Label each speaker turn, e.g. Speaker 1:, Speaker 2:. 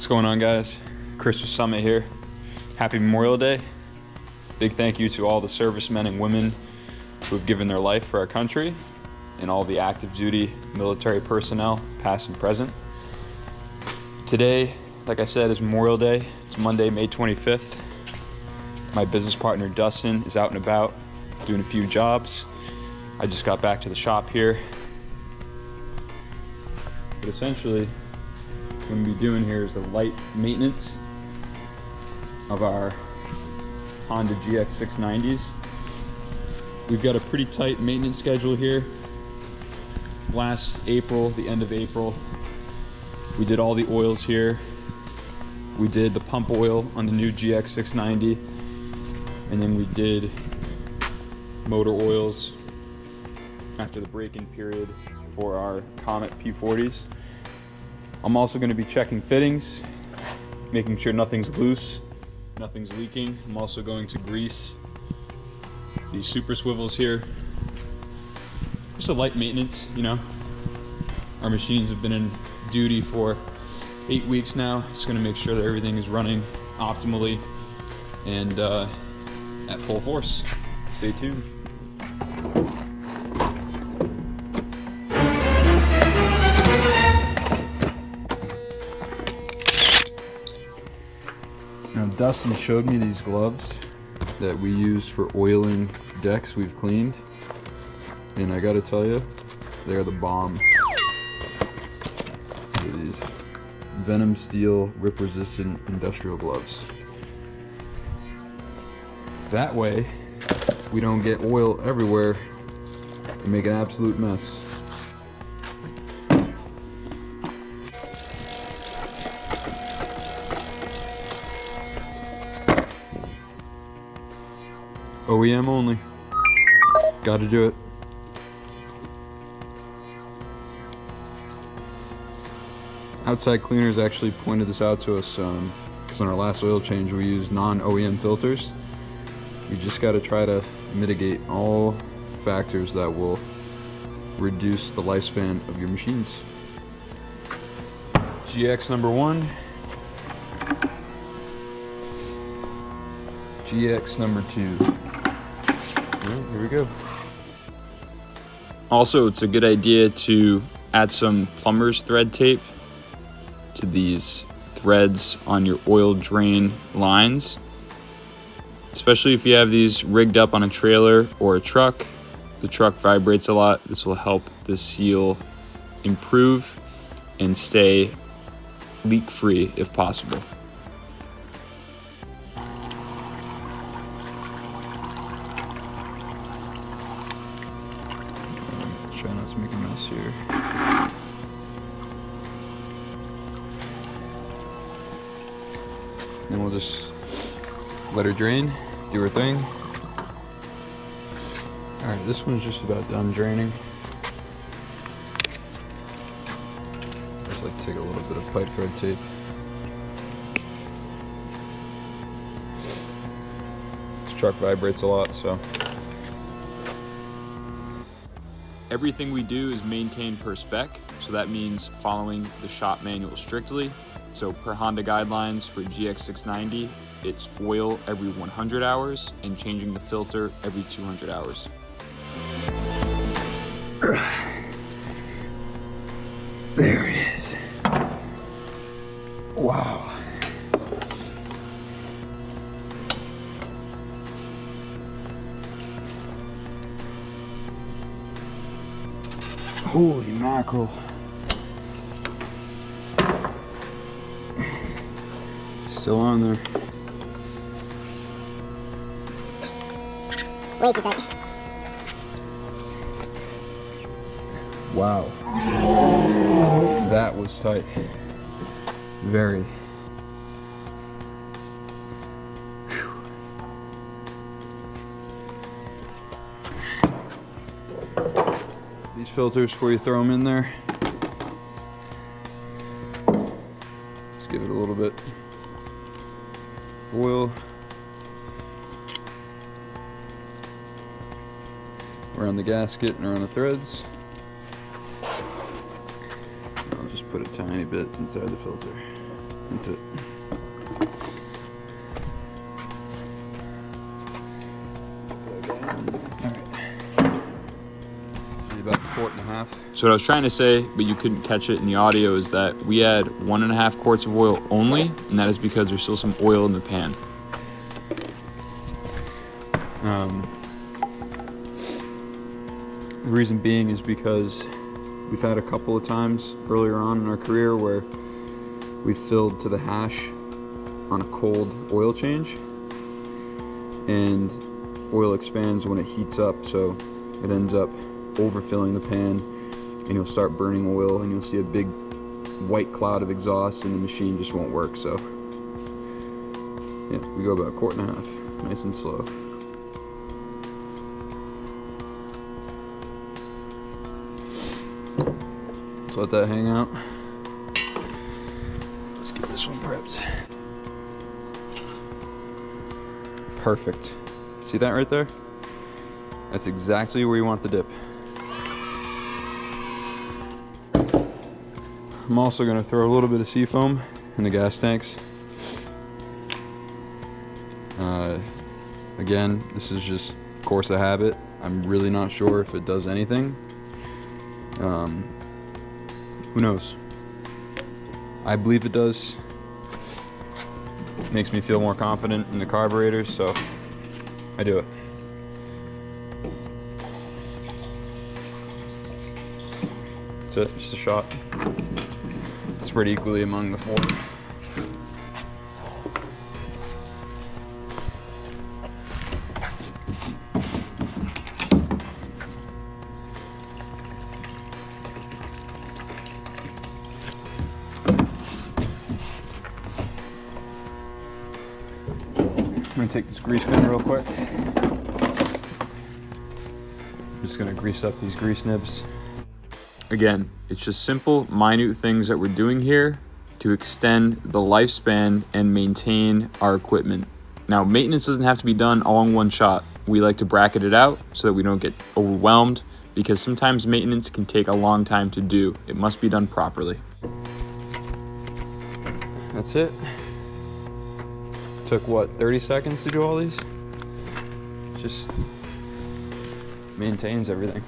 Speaker 1: going on, guys? Christmas Summit here. Happy Memorial Day. Big thank you to all the servicemen and women who have given their life for our country and all the active duty military personnel, past and present. Today, like I said, is Memorial Day. It's Monday, May 25th. My business partner, Dustin, is out and about doing a few jobs. I just got back to the shop here. But essentially, what I'm going to be doing here is the light maintenance of our Honda GX690s. We've got a pretty tight maintenance schedule here. Last April, the end of April, we did all the oils here. We did the pump oil on the new GX690, and then we did motor oils after the break-in period for our Comet P40s. I'm also going to be checking fittings, making sure nothing's loose, nothing's leaking. I'm also going to grease these super swivels here. Just a light maintenance, you know. Our machines have been in duty for 8 weeks now. Just going to make sure that everything is running optimally and at full force. Stay tuned. Now, Dustin showed me these gloves that we use for oiling decks we've cleaned, and I gotta tell you, they're the bomb. Look at these Venom Steel rip-resistant industrial gloves. That way, we don't get oil everywhere and make an absolute mess. OEM only. Gotta do it. Outside Cleaners actually pointed this out to us because on our last oil change we used non-OEM filters. You just gotta try to mitigate all factors that will reduce the lifespan of your machines. GX number 1. GX number 2. Here we go. Also, it's a good idea to add some plumber's thread tape to these threads on your oil drain lines, especially if you have these rigged up on a trailer or a truck. The truck vibrates a lot. This will help the seal improve and stay leak-free if possible. Try not to make a mess here. Then we'll just let her drain, do her thing. Alright, this one's just about done draining. Just like take a little bit of pipe thread tape. This truck vibrates a lot, so. Everything we do is maintained per spec, so that means following the shop manual strictly. So per Honda guidelines for GX690, it's oil every 100 hours and changing the filter every 200 hours. There it is. Wow. Holy mackerel. Still on there.
Speaker 2: Way too tight.
Speaker 1: Wow. That was tight. Very. Whew. These filters, before you throw them in there, just give it a little bit of oil around the gasket and around the threads. I'll just put a tiny bit inside the filter. That's it. About a quart and a half. So what I was trying to say, but you couldn't catch it in the audio, is that we add 1.5 quarts of oil only, and that is because there's still some oil in the pan. The reason being is because we've had a couple of times earlier on in our career where we filled to the hash on a cold oil change, and oil expands when it heats up, so it ends up overfilling the pan, and you'll start burning oil, and you'll see a big white cloud of exhaust, and the machine just won't work. So yeah, we go about a quart and a half, nice and slow. Let's let that hang out. Let's get this one prepped. Perfect. See that right there? That's exactly where you want the dip. I'm also going to throw a little bit of Seafoam in the gas tanks. Again, this is just course of habit. I'm really not sure if it does anything. Who knows? I believe it does. It makes me feel more confident in the carburetors, so I do it. That's it, just a shot. Spread equally among the four. I'm gonna take this grease gun real quick. I'm just gonna grease up these grease nibs. Again, it's just simple, minute things that we're doing here to extend the lifespan and maintain our equipment. Now, maintenance doesn't have to be done all in one shot. We like to bracket it out so that we don't get overwhelmed, because sometimes maintenance can take a long time to do. It must be done properly. That's it. Took what, 30 seconds to do all these? Just maintains everything.